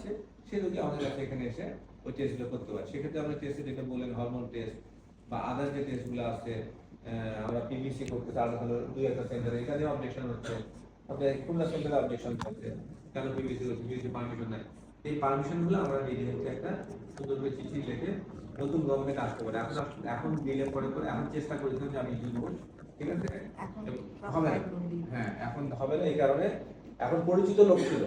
আছে সেই রোগী আমাদের কাছে এখানে এসে ওই টেস্টগুলো করতে পারে। সেক্ষেত্রে আমরা টেস্ট যেটা বললেন হরমোন টেস্ট বা আদার যে টেস্টগুলো আছে, আমরা পিভিসি করতেছি আলাদা দুই একটা সেন্টারে, এখানে অবজেকশন হচ্ছে, আপনার খুলনা সেন্টারে অবজেকশন হচ্ছে কেন পিভিসি হচ্ছে, পিভিসি পারমিশন নাই। এই পারমিশনগুলো আমরা ডিডিএমকে একটা সুন্দর করে চিঠি লিখে নতুন গভর্নমেন্ট আসতে পারে। এখন দিলে পরে এখন চেষ্টা করেছিলাম যে আমি দিব, ঠিক আছে, হবে না। হ্যাঁ, এখন হবে না, এই কারণে এখন পরিচিত লোক ছিল,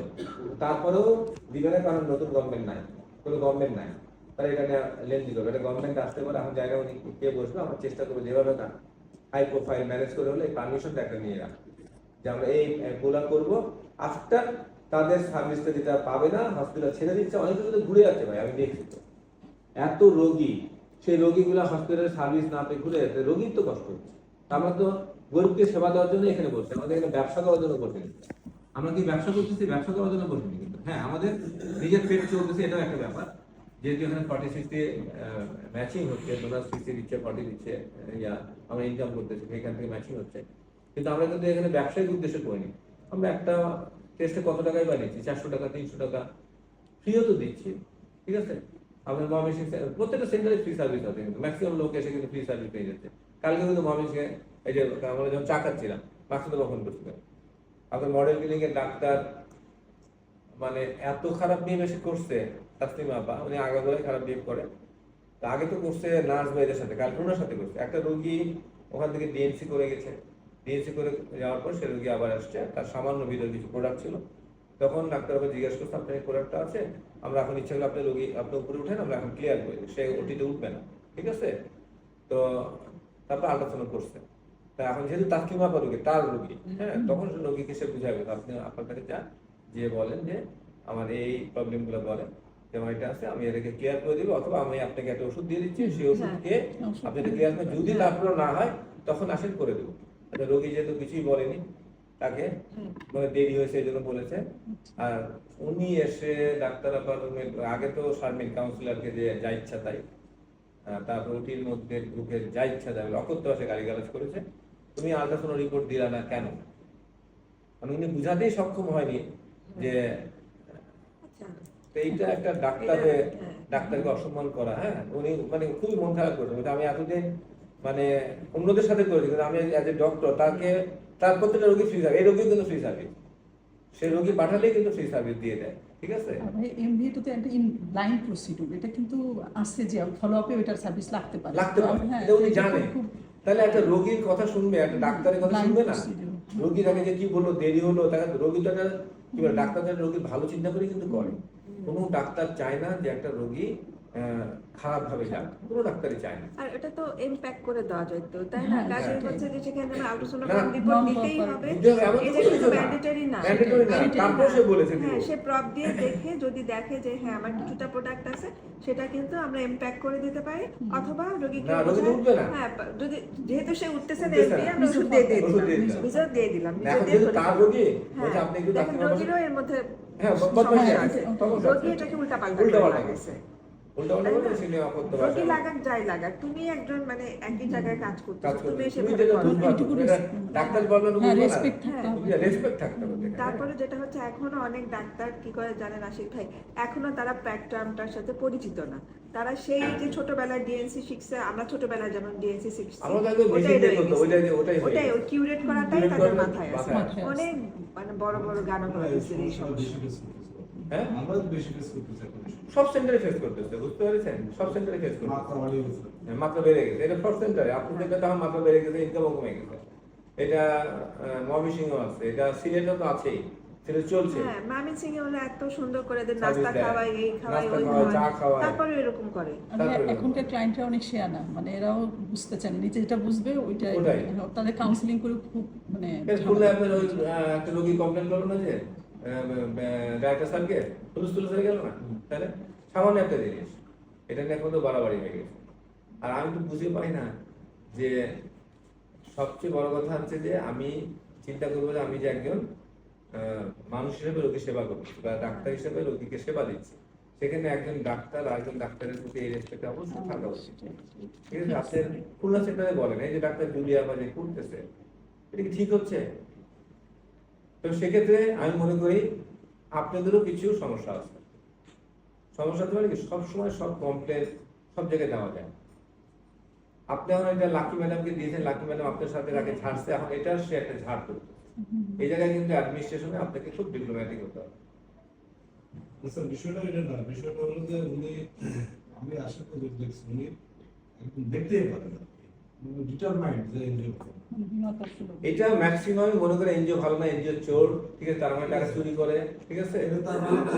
তারপরেও দিবে না, কারণ নতুন গভর্নমেন্ট নাই, কোনো গভর্নমেন্ট নাই, তারা এটা লেন দিল। এটা গভর্নমেন্ট আসতে পারে, এখন জায়গা উনি কে বসবে, আমরা চেষ্টা করবো যেভাবে না হাই প্রোফাইল ম্যানেজ করে হলে এই পারমিশনটা একটা নিয়ে রাখ, যে আমরা এই গোলা করবো। আফটার তাদের সার্ভিসটা যেটা পাবে না, হসপিটাল ছেড়ে দিচ্ছে, অনেকে কিন্তু ঘুরে যাচ্ছে ভাই, আমি দেখছি তো এত রোগী, সেই রোগীগুলা হসপিটালের সার্ভিস না পেয়ে ঘুরে যাচ্ছে, রোগীর তো কষ্ট হচ্ছে। আমরা তো গরিবকে সেবা দেওয়ার জন্য এখানে বসছি, আমাদের এখানে ব্যবসা করার জন্য বসিনি। আমরা কি ব্যবসা করতেছি? ব্যবসা করার জন্য বসিনি, কিন্তু হ্যাঁ আমাদের নিজের পেট চলতেছে, এটাও একটা ব্যাপার। যেহেতু এখানে 40-60 ম্যাচিং হচ্ছে, ডোনার 60 দিচ্ছে, 40 দিচ্ছে, আমরা ইনকাম করতেছি, এখান থেকে ম্যাচিং হচ্ছে। কিন্তু আমরা কিন্তু এখানে ব্যবসায়িক উদ্দেশ্যে করিনি। আমরা একটা টেস্টে কত টাকায় বানিয়েছি, 400 টাকা, 300 টাকা ফ্রিও তো দিচ্ছি, ঠিক আছে। আমাদের মহামিশিং প্রত্যেকটা সেন্টারে ফ্রি সার্ভিস আছে, কিন্তু ম্যাক্সিমাম লোক এসে কিন্তু ফ্রি সার্ভিস পেয়ে যাচ্ছে। কালকে কিন্তু মহামিশিংয়ে এই যে আমরা যখন চা খাচ্ছিলাম, মাকসুদা কখন করছিলাম, আপনার মডেল ক্লিনিকের ডাক্তার মানে এত খারাপ বিহেভ করছে, তাসলিমা আপা, উনি আগাগোড়াই খারাপ বিহেভ করে। তা আগে তো করছে নার্স ভাইদের সাথে, কাল ওনার সাথে করছে। একটা রোগী ওখান থেকে ডিএনসি করে গেছে, ডিএনসি করে যাওয়ার পর সে রোগী আবার আসছে, তার সামান্য ভিতরে কিছু প্রোডাক্ট ছিল। তখন ডাক্তার আবার জিজ্ঞাসা করছে, আপনার এই প্রোডাক্টটা আছে, আমরা এখন ইচ্ছা করলে আপনার রোগী আপনি উপরে উঠেন, আমরা এখন ক্লিয়ার করে দিই, সে ওটিতে উঠবে না, ঠিক আছে। তো তারপর আল্ট্রাসাউন্ড করছে। তা এখন যেহেতু তাসলিমা আপা রোগী, তার রোগী, হ্যাঁ, তখন সে রোগীকে সে বুঝাবে, আপনি আপনার কাছে যান, যে বলেন যে আমার এই প্রবলেমগুলো বলেন, যে আমার এটা আছে, আমি এটাকে ক্লিয়ার করে দিব, অথবা আমি আপনাকে একটা ওষুধ দিয়ে দিচ্ছি, সেই ওষুধ খেয়ে আপনি এটা ক্লিয়ার করেন, যদি তারপরে না হয় তখন আসেন করে দেবো। আচ্ছা, রোগী যেহেতু কিছুই বলেনি, তাকে মানে দেরি হয়েছে এই জন্য বলেছে। আর উনি এসে ডাক্তার আবার আগে তো শারমিন কাউন্সিলরকে যে যা ইচ্ছা তাই, তারপর ওটির মধ্যে ঢুকে যা ইচ্ছা যাবে অকথ্য ভাষায় গালিগালাজ করেছে। তুমি আল্ট্রাসাউন্ড রিপোর্ট দিলা না কেন? মানে উনি বুঝাতেই সক্ষম হয়নি যে এইটা একটা ডাক্তারকে অসম্মান করা। হ্যাঁ, উনি মানে খুবই মন খারাপ করেছে। আমি এতদিন মানে অন্যদের সাথে করেছি, কিন্তু আমি অ্যাজ এ ডক্টর তার প্রত্যেকটা রোগী ফ্রি সার্ভিস, এই রোগী কিন্তু ফ্রি সার্ভিস, সেই রোগী পাঠালেই কিন্তু ফ্রি সার্ভিস দিয়ে দেয়, ঠিক আছে। এমভিএ তো একটা ইন ব্লাইন্ড প্রসিডিউর, এটা কিন্তু আছে যে ফলো আপে ওইটার সার্ভিস লাগতে পারে, হ্যাঁ, এটা উনি জানে। তাহলে একটা রোগীর কথা শুনবে, একটা ডাক্তারের কথা শুনবে না? রোগীর আগে যে কি বললো, দেরি হলো, তাহলে রোগীটা কি বলে, ডাক্তারদের রোগীর ভালো চিন্তা করে কিন্তু করে। কোনো ডাক্তার চায় না যে একটা রোগী খারাপ ভাবে যাক, কোনো ডাক্তারই চায় না। আর এটা তো ইমপ্যাক্ট করে দেওয়া যায় তো, তাই না? কাজের হচ্ছে যে সেখানে আল্ট্রাসোনোগ্রাম রিপোর্ট দিতেই হবে, এটা কিন্তু ম্যান্ডেটরি না। তারপর সে বলেছে হ্যাঁ, সে প্রপ দিয়ে দেখে যদি দেখে যে হ্যাঁ আমার কিছুটা প্রোডাক্ট আছে, সেটা কিন্তু আমরা ইমপ্যাক্ট করে দিতে পারি, অথবা রোগীকে হ্যাঁ, যদি যেহেতু সে উঠতেছে না এমপি, আমরা ওষুধ দিয়ে দিলাম, ভিজা দিয়ে দিলাম, ভিজা দিয়ে তার রোগী বলছে হ্যাঁ, আপনি একটু দেখেন রোগীরও এর মধ্যে হ্যাঁ বদমাশি আছে, রোগী এটাকে উল্টাপাল্টা গেছে। রোগী লাগাক যাই লাগাক, তুমি একজন মানে একই জায়গায় কাজ করতেছো, তুমি এসে ডাক্তার বলবেন রেসপেক্ট থাকতে হবে। তারপরে যেটা হচ্ছে, এখনো অনেক ডাক্তার কি করে জানেন আশিক ভাই, এখনো তারা প্যাক টার্মটার সাথে পরিচিত না। তারা সেই যে ছোটবেলায় ডিএনসি শিখছে, আমরা ছোটবেলায় যেমন ডিএনসি শিখছি, ওটাই ওই কিউরেট করাটাই তাদের মাথায় আছে। অনেক মানে বড় বড় গান করা হয়েছে এই সমস্যা। হ্যাঁ, আমরা বেশি ফেস করতেছি, সব সেন্টারে ফেস করতেছে, বুঝতে পেরেছেন? সব সেন্টারে ফেস করতেছে, মাত্রা বেড়ে গেছে। এটা সব সেন্টারে আপনি দেখবেন তখন মাত্রা বেড়ে গেছে, ইনকামও কমে গেছে। এটা ময়মনসিংহ আছে, এটা সিলেটও তো আছেই, সেটা চলছে। হ্যাঁ, ময়মনসিংহে হলো এত সুন্দর করে দেন, নাস্তা খাওয়াই, এই খাওয়াই, ওই খাওয়াই, তারপরে এরকম করে। এখনকার ক্লায়েন্টরা অনেক শেয়ানা, মানে এরাও বুঝতে চান, নিজে যেটা বুঝবে ওইটাই, তাদের কাউন্সিলিং করে খুব মানে আপনার ওই একটা রোগী কমপ্লেন করলো না যে ডাক্তার স্যারকে তুলস হয়ে গেল না, তাহলে সামান্য একটা জিনিস, এটা নিয়ে এখন তো বাড়াবাড়ি হয়ে গেছে। আর আমি তো বুঝে পাই না যে সবচেয়ে বড় কথা হচ্ছে যে আমি চিন্তা করবো যে আমি যে একজন মানুষ হিসেবে রোগী সেবা করছি বা ডাক্তার হিসেবে রোগীকে সেবা দিচ্ছি, সেখানে একজন ডাক্তার আর একজন ডাক্তারের প্রতি এই রেসপেক্ট অবশ্যই থাকা উচিত, ঠিক আছে। আপনার খুলনা সেন্টারে বলেন এই যে ডাক্তার জুলিয়া বা যে করতেছে, এটা কি ঠিক হচ্ছে? তো সেক্ষেত্রে আমি মনে করি আপনাদেরও কিছু সমস্যা আছে, সমস্যা হতে পারে কি সবসময় সব কমপ্লেন সব জায়গায় দেওয়া যায়। আপনি এখন এটা লাকি ম্যাডামকে দিয়েছেন, লাকি ম্যাডাম আপনার সাথে রাখে ঝাড়ছে, এখন এটা সে একটা ঝাড় করতে। এই জায়গায় কিন্তু অ্যাডমিনিস্ট্রেশনে আপনাকে খুব ডিপ্লোম্যাটিক হতে হবে। স্যার বিষয়টা এটা না, বিষয়টা হলো যে উনি, আমি আশা করি দেখছি উনি একদম দেখতেই পারেন ডিটারমাইন্ড যে এনজিও এটা ম্যাক্সিমাম মনে করে এনজিও ভালো না, এনজিও চোর, ঠিক আছে, তার মানে টাকা চুরি করে, ঠিক আছে। এটা তার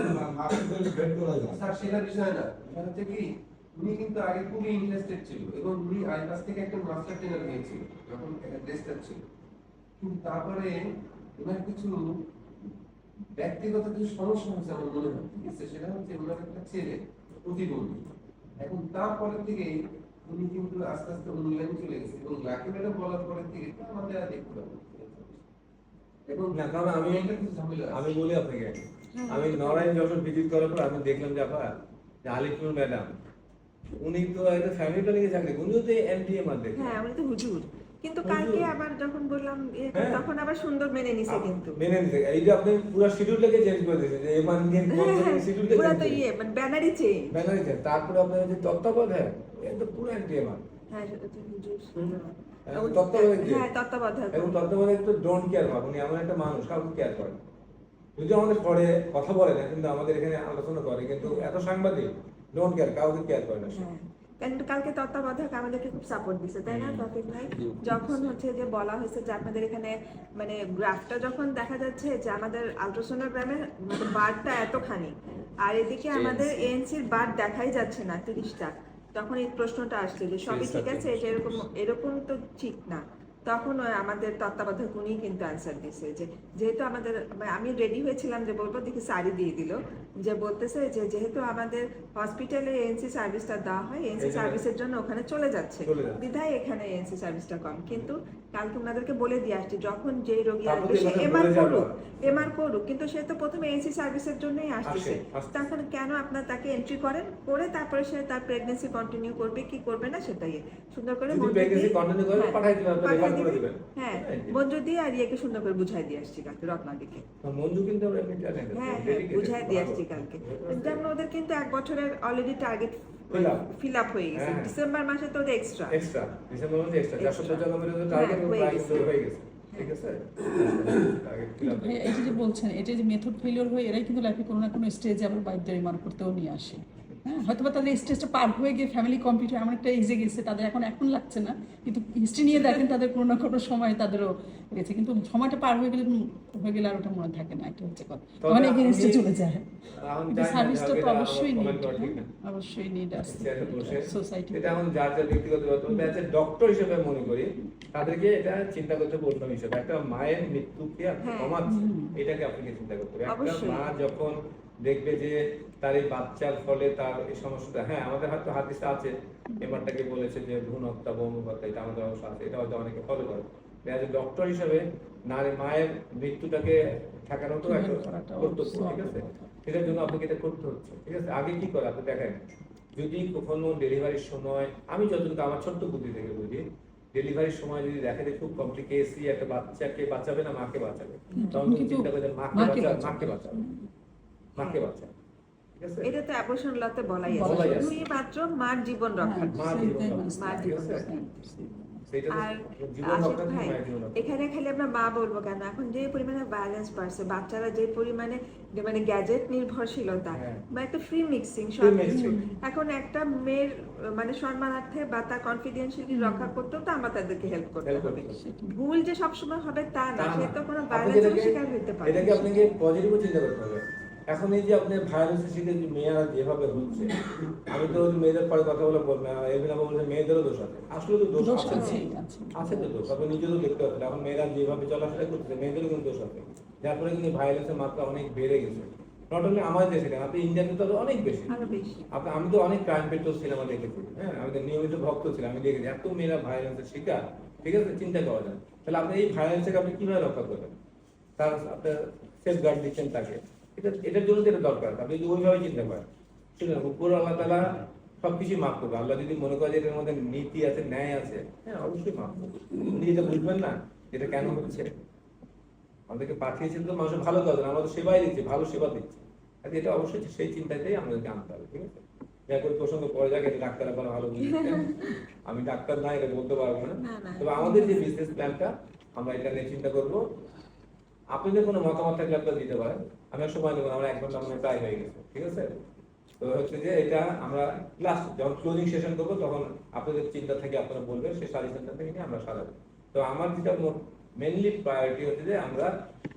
মাসিদের বেড করা যায়। স্যার সেটা বিষয় না, বিষয় হচ্ছে কি উনি কিন্তু আগে খুবই ইন্টারেস্টেড ছিল এবং উনি আমার কাছ থেকে একটা মাস্টার ট্রেনার নিয়েছিল যখন রেজিস্টার ছিল, কিন্তু তারপরে ওনার কিছু ব্যক্তিগত কিছু সমস্যা হয়েছে আমার মনে হয়, ঠিক আছে। সেটা হচ্ছে ওনার একটা ছেলে প্রতিবন্ধী, এখন তারপরে থেকে উনি কিন্তু আস্তে আস্তে অনলাইনে চলে গেছে এবং লাকি ম্যাডাম বলার পরে থেকে আমাদের আর দেখতে পাবো এবং না, কারণ এটা কিছু ঝামেলা আছে। আমি বলি আপনাকে, আমি নরায়ণ যখন ভিজিট করার পর আমি দেখলাম যে আপা যে আলিপুর ম্যাডাম উনি তো একটা ফ্যামিলি প্ল্যানিং এ চাকরি, উনিও তো এমডিএম আর দেখেন। হ্যাঁ, উনি তো হুজুর, কিন্তু কালকে আবার যখন বললাম হ্যাঁ। তখন আবার সুন্দর মেনে নিছে কিন্তু। মেনে নিতে এই যে আপনি পুরো শিডিউলটাকে চেঞ্জ করে দিয়েছেন, যে এমআর নিয়ে শিডিউলটা পুরো চেঞ্জ তো ইয়ে মানে ব্যানারই চেঞ্জ। ব্যানার চেঞ্জ, তারপরে আপনার যে তত্ত্বাবধায়ক এটা তো পুরো এমডিএম আর হ্যাঁ, সেটা তো হুজুর। তত্ত্বাবধায়ক যে হ্যাঁ, তত্ত্বাবধায়ক। এবং তত্ত্বাবধায়ক তো ডোন্ট কেয়ার ভাব, উনি এমন একটা মানুষ কাউকে কেয়ার করে না। যদি আমাদের পরে কথা বলে না, কিন্তু আমাদের এখানে আলোচনা করে, কিন্তু এত সাংবাদিক ডোন্ট কেয়ার, কাউকে কেয়ার করে না সে। হ্যাঁ, কারণ কালকে তত্ত্বাবধায়ক আমাদেরকে খুব সাপোর্ট দিছে, তাই না তৌফিক ভাই? যখন হচ্ছে যে বলা হয়েছে যে আপনাদের এখানে মানে গ্রাফটা যখন দেখা যাচ্ছে যে আমাদের আলট্রাসোনোগ্রামে মানে বারটা এতখানি, আর এদিকে আমাদের এএনসির বার দেখাই যাচ্ছে না 30টা, তখন এই প্রশ্নটা আসছে যে সবই ঠিক আছে, এটা এরকম এরকম তো ঠিক না। তখন আমাদের তত্ত্বাবধায়ক উনি কিন্তু অ্যান্সার দিছে যে যেহেতু আমাদের মানে আমি রেডি হয়েছিলাম যে বলবো, দেখি সারি দিয়ে দিল যে বলতেছে যে যেহেতু আমাদের হসপিটালে এএনসি সার্ভিসটা দেওয়া হয়, এএনসি সার্ভিসের জন্য ওখানে চলে যাচ্ছে, বিধায় এখানে এএনসি সার্ভিসটা কম। কিন্তু কালকে ওনাদেরকে বলে দিয়ে আসছি যখন যেই রোগী আসবে সে এমআর করুক, কিন্তু সে তো প্রথমে এএনসি সার্ভিসের জন্যই আসতেছে, তখন কেন আপনার তাকে এন্ট্রি করেন করে তারপরে সে তার প্রেগন্যান্সি কন্টিনিউ করবে কি করবে না সেটাই সুন্দর করে হ্যাঁ মঞ্জু দিয়ে আর ইয়েকে সুন্দর করে বুঝাই দিয়ে আসছি কালকে, রত্নাদিকে। মঞ্জু কিন্তু হ্যাঁ, বুঝাই দিয়ে আসছি কালকে, যেমন ওদের কিন্তু 1 বছরের অলরেডি টার্গেট ফিল আপ হয়ে গেছে। ডিসেম্বর মাসে তো ওদের এক্সট্রা ডিসেম্বর মাসে এক্সট্রা 495 টার্গেট হয়ে গেছে, ঠিক আছে। এই যে বলছেন এটা যে মেথড ফেলিওর হয়ে এরাই কিন্তু লাইফে কোনো না কোনো স্টেজে আবার বাইক রিমার্ক করতেও নিয়ে আসে। হ্যাঁ, হয়তো বা তাদের স্টেজটা পার হয়ে গিয়ে ফ্যামিলি কম্পিউটার এমন একটা এজে গেছে তাদের এখন লাগছে না, কিন্তু হিস্ট্রি নিয়ে দেখেন তাদের কোনো না কোনো সময় তাদেরও গেছে, কিন্তু সময়টা পার হয়ে গেলে আর ওটা মনে থাকে না, এটা হচ্ছে কথা, তখন এগেইনস্টে চলে যায়। সার্ভিসটা তো অবশ্যই নিড আছে সোসাইটি। এটা এখন যার যার ব্যক্তিগত ব্যাপার, ডক্টর হিসেবে মনে করি তাদেরকে এটা চিন্তা করতে বলতাম হিসেবে একটা মায়ের মৃত্যুকে আপনি কমাচ্ছেন, এটাকে আপনাকে চিন্তা করতে হবে। একটা মা যখন দেখবে যে তার এই বাচ্চার ফলে তার এই সমস্যাটা, হ্যাঁ আমাদের হয়তো হাদিসে আছে, এবারটাকে বলেছে যে ভ্রূণ হত্যা বৌম হত্যা, এটা আমাদের অবশ্য আছে, এটা হয়তো অনেকে ফলো করে। ডক্টর হিসেবে নারী মায়ের মৃত্যুটাকে ঠেকানো তো একটা কর্তব্য, ঠিক আছে, সেটার জন্য আপনাকে এটা করতে হচ্ছে, ঠিক আছে। আগে কি করে আপনি দেখেন, যদি কখনো ডেলিভারির সময়, আমি যতটুকু আমার ছোট্ট বুদ্ধি থেকে বুঝি, ডেলিভারির সময় যদি দেখে যে খুব কমপ্লিকেসি একটা বাচ্চাকে বাঁচাবে না মাকে বাঁচাবে, তখন তুমি চিন্তা করবে মাকে বাঁচাবে। এটা তো অ্যাবর্শন লতে বলাই আছে, শুধুই মাত্র মার জীবন রক্ষা, মার জীবন রক্ষা। আর আশিক ভাই, এখানে খালি আমরা মা বলবো কেন, এখন যে পরিমাণে ভায়োলেন্স বাড়ছে, বাচ্চারা যে পরিমাণে মানে গ্যাজেট নির্ভরশীলতা বা একটা ফ্রি মিক্সিং সব কিছু, এখন একটা মেয়ের মানে সম্মানার্থে বা তার কনফিডেন্সিয়ালিটি রক্ষা করতেও তো আমরা তাদেরকে হেল্প করতে হবে। ভুল যে সবসময় হবে তা না, সে তো কোনো ভায়োলেন্সের শিকার হতে পারে। এটাকে আপনাকে পজিটিভ চিন্তা করতে হবে। এখন এই যে আপনি ভায়োলেন্সের শিকার যে মেয়েরা যেভাবে হচ্ছে, আমি তো মেয়েদের পরে কথা বলে বলবো না, এরকম বলছে মেয়েদেরও দোষ আছে, আসলে তো দোষ আছে তো দোষ, আপনি নিজেরও দেখতে পাচ্ছেন। এখন মেয়েরা যেভাবে চলাফেরা করছে মেয়েদেরও কিন্তু দোষ আছে, যার ফলে কিন্তু ভায়োলেন্সের মাত্রা অনেক বেড়ে গেছে। নট অনলি আমাদের দেশে কেন, আপনি ইন্ডিয়াতে তো অনেক বেশি। আমি তো অনেক ক্রাইম পেট্রোল সিনেমা দেখেছি, হ্যাঁ আমি তো নিয়মিত ভক্ত ছিলাম, আমি দেখেছি এত মেয়েরা ভায়োলেন্সের শিকার, ঠিক আছে, চিন্তা করা যায়। তাহলে আপনি এই ভায়োলেন্সকে আপনি কিভাবে রক্ষা করবেন, তার আপনার সেফ গার্ড দিচ্ছেন তাকে, এটার জন্য যেটা দরকার আপনি যদি ওইভাবে চিন্তা করেন, ঠিক আছে, উপর আল্লাহ তাআলা সবকিছু মাফ করবে। আল্লাহ যদি মনে করে যে এটার মধ্যে নীতি আছে, ন্যায় আছে, হ্যাঁ অবশ্যই মাফ করবে। আপনি যেটা বুঝবেন না এটা কেন হচ্ছে, আমাদেরকে পাঠিয়েছেন তো মানুষের ভালো কাজ, আমরা তো সেবাই দিচ্ছি, ভালো সেবা দিচ্ছি, কাজে এটা অবশ্যই সেই চিন্তাতেই আমাদেরকে আনতে হবে, ঠিক আছে? এখন প্রসঙ্গ পরে যাক, এটা ডাক্তার আপনারা ভালো বুঝছেন, আমি ডাক্তার না, এটা বলতে পারবো না। তবে আমাদের যে বিজনেস প্ল্যানটা আমরা এটা নিয়ে চিন্তা করবো। আপনাদের কোনো মতামত থাকলে আপনারা দিতে পারেন, আমি আর সময় নেবো, আমরা 1 ঘন্টা মানে প্রায় হয়ে গেছে, ঠিক আছে? তো হচ্ছে যে এটা আমরা লাস্ট যখন ক্লোজিং সেশন করবো তখন আপনাদের চিন্তা থেকে আপনারা বলবেন, সেই সাজেশনটা থেকে নিয়ে আমরা সাজাবো। তো আমার যেটা মেনলি প্রায়োরিটি হচ্ছে যে আমরা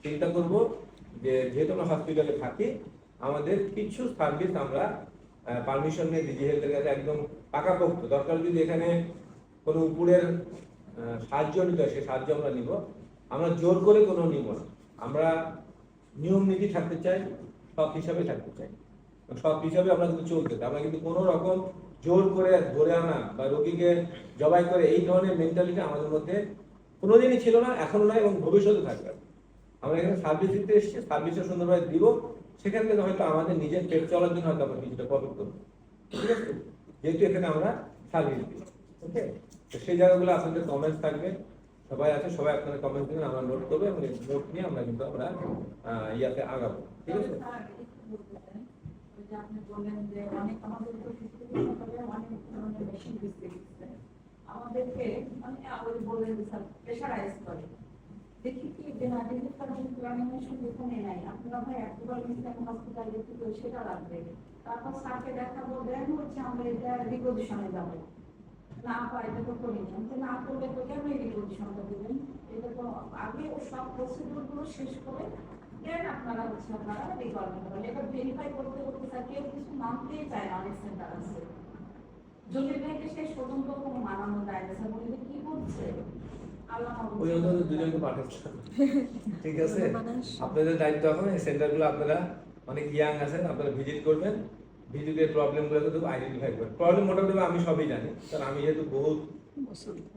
চিন্তা করব যে যেহেতু আমরা হসপিটালে থাকি, আমাদের কিছু সার্ভিস আমরা পারমিশন নিয়ে ডিজি হেলথের কাছে একদম পাকাপোক্ত, দরকার যদি এখানে কোনো উপরের সাহায্য নিতে হয় সেই সাহায্য আমরা নিব। আমরা জোর করে কোনো নিব না, আমরা নিয়ম নীতি থাকতে চাই, সব হিসাবে থাকতে চাই, সব হিসাবে আমরা কিন্তু চলতে চাই। আমরা কিন্তু কোনো রকম জোর করে ধরে আনা বা রোগীকে জবাই করে এই ধরনের মেন্টালিটি আমাদের মধ্যে কোনোদিনই ছিল না, এখনো নয় এবং ভবিষ্যতে থাকবে। আমরা এখানে সার্ভিস দিতে এসেছি, সার্ভিসটা সুন্দরভাবে দিব, সেখান থেকে হয়তো আমাদের নিজের পেট চলার জন্য হয়তো আমরা কিছুটা প্রফিট করবো, ঠিক আছে? যেহেতু এখানে আমরা সার্ভিস দিই, ওকে? তো সেই জায়গাগুলো আপনাদের কমেন্টস থাকবে, সবাই আছে, সবাই আপনাদের কমেন্টস দিবেন, আমরা নোট করবো এবং নোট নিয়ে আমরা কিন্তু আমরা ইয়াতে আগাবো, ঠিক আছে? আপনি বললেন যে অনেক আমাদের অনেক ধরনের মেশিন আমাদেরকে মানে আবার বললেন প্রেশারাইজ করে। দেখি কি যে যেখানে নাই আপনারা ভাই একবার হসপিটালে সেটা লাগবে, তারপর স্যারকে দেখাবো, দেন হচ্ছে আমরা এটা রিপোজিশনে যাবো, না পাই এটা তো করিনি, না করলে তো কেন এই রিপোজিশনটা দেবেন? এটা তো আগে ও সব প্রসিডিউর গুলো শেষ করে দেন আপনারা হচ্ছে আপনারা রিকোয়ারমেন্ট করেন। এটা ভেরিফাই করতে করতে স্যার কেউ কিছু মানতেই চায় না, অনেক সেন্টার আছে জমির ভাইকে শেষ পর্যন্ত কোনো মানানো যায় না, স্যার বলে কি করছে ওই অন্তত দুজনকে পাঠাচ্ছেন, ঠিক আছে? আপনাদের দায়িত্ব এখন এই সেন্টারগুলো আপনারা অনেক ইয়াং আছেন, আপনারা ভিজিট করবেন, ভিজিটের প্রবলেমগুলো কিন্তু আইডেন্টিফাই করবেন। প্রবলেম মোটামুটি আমি সবই জানি, কারণ আমি যেহেতু বহুত